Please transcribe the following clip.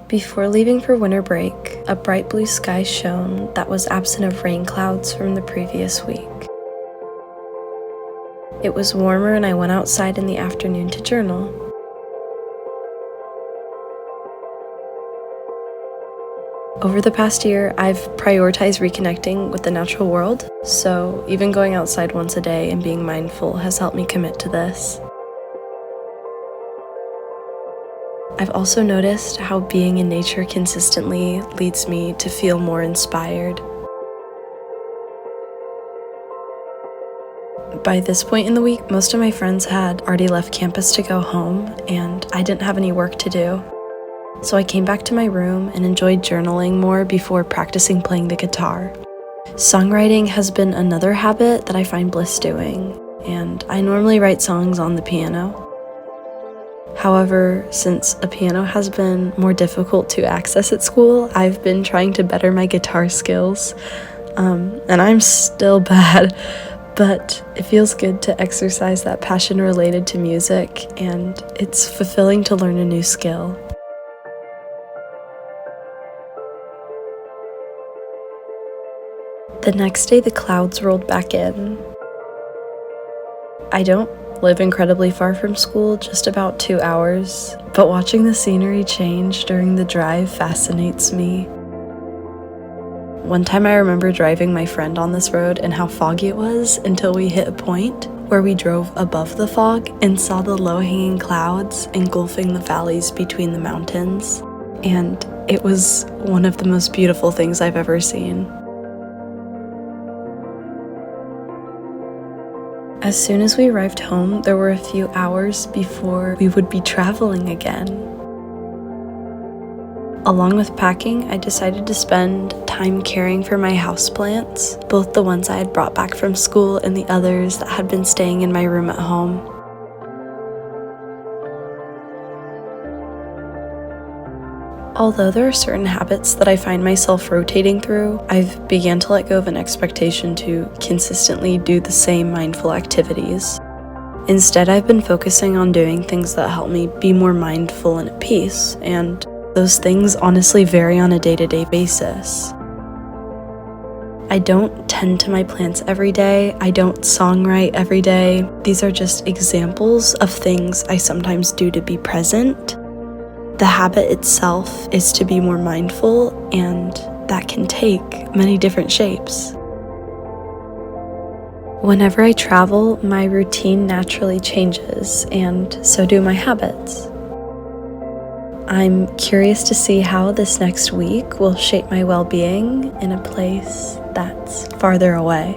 Before leaving for winter break, a bright blue sky shone that was absent of rain clouds from the previous week. It was warmer and I went outside in the afternoon to journal. Over the past year, I've prioritized reconnecting with the natural world, so even going outside once a day and being mindful has helped me commit to this. I've also noticed how being in nature consistently leads me to feel more inspired. By this point in the week, most of my friends had already left campus to go home, and I didn't have any work to do. So I came back to my room and enjoyed journaling more before practicing playing the guitar. Songwriting has been another habit that I find bliss doing, and I normally write songs on the piano. However, since a piano has been more difficult to access at school, I've been trying to better my guitar skills, and I'm still bad, but it feels good to exercise that passion related to music, and it's fulfilling to learn a new skill. The next day, the clouds rolled back in. I don't live incredibly far from school, just about 2 hours, but watching the scenery change during the drive fascinates me. One time I remember driving my friend on this road and how foggy it was until we hit a point where we drove above the fog and saw the low-hanging clouds engulfing the valleys between the mountains, and it was one of the most beautiful things I've ever seen. As soon as we arrived home, there were a few hours before we would be traveling again. Along with packing, I decided to spend time caring for my houseplants, both the ones I had brought back from school and the others that had been staying in my room at home. Although there are certain habits that I find myself rotating through, I've began to let go of an expectation to consistently do the same mindful activities. Instead, I've been focusing on doing things that help me be more mindful and at peace, and those things honestly vary on a day-to-day basis. I don't tend to my plants every day. I don't songwrite every day. These are just examples of things I sometimes do to be present. The habit itself is to be more mindful, and that can take many different shapes. Whenever I travel, my routine naturally changes, and so do my habits. I'm curious to see how this next week will shape my well-being in a place that's farther away.